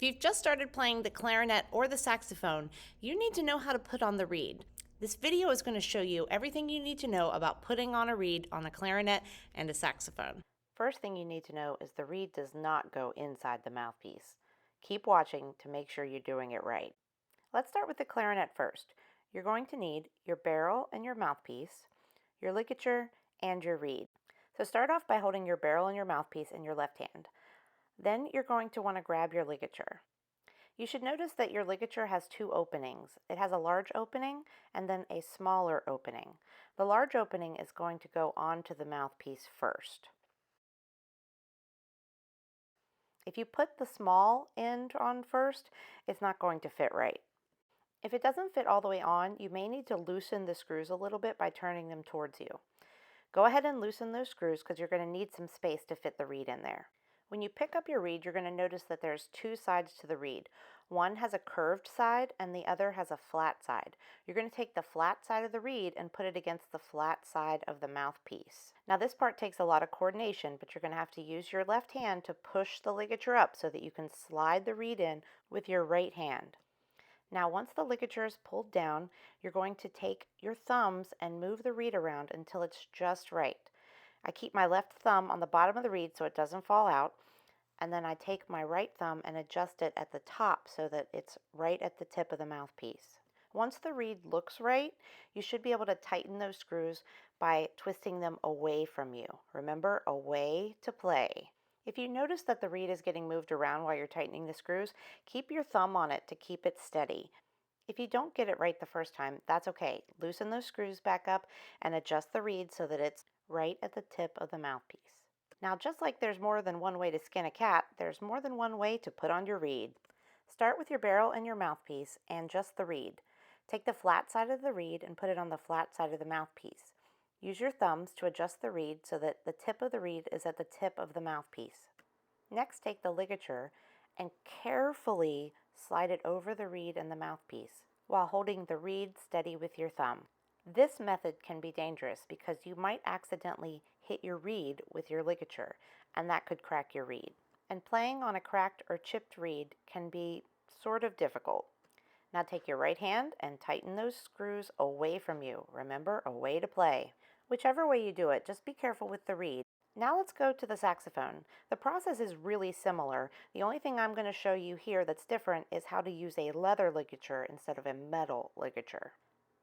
If you've just started playing the clarinet or the saxophone, you need to know how to put on the reed. This video is going to show you everything you need to know about putting on a reed on a clarinet and a saxophone. First thing you need to know is the reed does not go inside the mouthpiece. Keep watching to make sure you're doing it right. Let's start with the clarinet first. You're going to need your barrel and your mouthpiece, your ligature, and your reed. So start off by holding your barrel and your mouthpiece in your left hand. Then you're going to want to grab your ligature. You should notice that your ligature has two openings. It has a large opening and then a smaller opening. The large opening is going to go onto the mouthpiece first. If you put the small end on first, it's not going to fit right. If it doesn't fit all the way on, you may need to loosen the screws a little bit by turning them towards you. Go ahead and loosen those screws because you're going to need some space to fit the reed in there. When you pick up your reed, you're going to notice that there's two sides to the reed. One has a curved side and the other has a flat side. You're going to take the flat side of the reed and put it against the flat side of the mouthpiece. Now this part takes a lot of coordination, but you're going to have to use your left hand to push the ligature up so that you can slide the reed in with your right hand. Now once the ligature is pulled down, you're going to take your thumbs and move the reed around until it's just right. I keep my left thumb on the bottom of the reed so it doesn't fall out, and then I take my right thumb and adjust it at the top so that it's right at the tip of the mouthpiece. Once the reed looks right, you should be able to tighten those screws by twisting them away from you. Remember, away to play. If you notice that the reed is getting moved around while you're tightening the screws, keep your thumb on it to keep it steady. If you don't get it right the first time, that's okay. Loosen those screws back up and adjust the reed so that it's right at the tip of the mouthpiece. Now, just like there's more than one way to skin a cat, there's more than one way to put on your reed. Start with your barrel and your mouthpiece and just the reed. Take the flat side of the reed and put it on the flat side of the mouthpiece. Use your thumbs to adjust the reed so that the tip of the reed is at the tip of the mouthpiece. Next, take the ligature and carefully slide it over the reed and the mouthpiece while holding the reed steady with your thumb. This method can be dangerous because you might accidentally hit your reed with your ligature, and that could crack your reed. And playing on a cracked or chipped reed can be sort of difficult. Now take your right hand and tighten those screws away from you. Remember, away to play. Whichever way you do it, just be careful with the reed. Now let's go to the saxophone. The process is really similar. The only thing I'm going to show you here that's different is how to use a leather ligature instead of a metal ligature.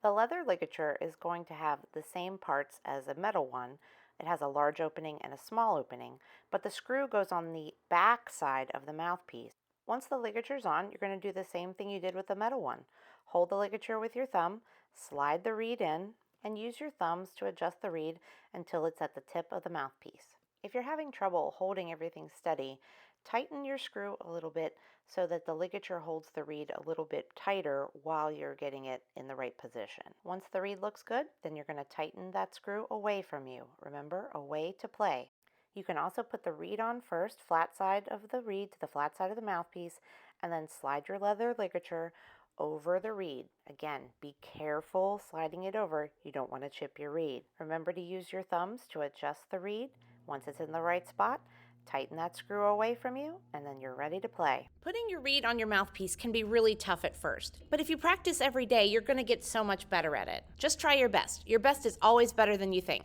The leather ligature is going to have the same parts as a metal one. It has a large opening and a small opening, but the screw goes on the back side of the mouthpiece. Once the ligature's on, you're going to do the same thing you did with the metal one. Hold the ligature with your thumb, slide the reed in, and use your thumbs to adjust the reed until it's at the tip of the mouthpiece. If you're having trouble holding everything steady, tighten your screw a little bit so that the ligature holds the reed a little bit tighter while you're getting it in the right position. Once the reed looks good, then you're going to tighten that screw away from you. Remember, away to play. You can also put the reed on first, flat side of the reed to the flat side of the mouthpiece, and then slide your leather ligature over the reed. Again, be careful sliding it over. You don't want to chip your reed. Remember to use your thumbs to adjust the reed. Once it's in the right spot, tighten that screw away from you, and then you're ready to play. Putting your reed on your mouthpiece can be really tough at first, but if you practice every day, you're going to get so much better at it. Just try your best. Your best is always better than you think.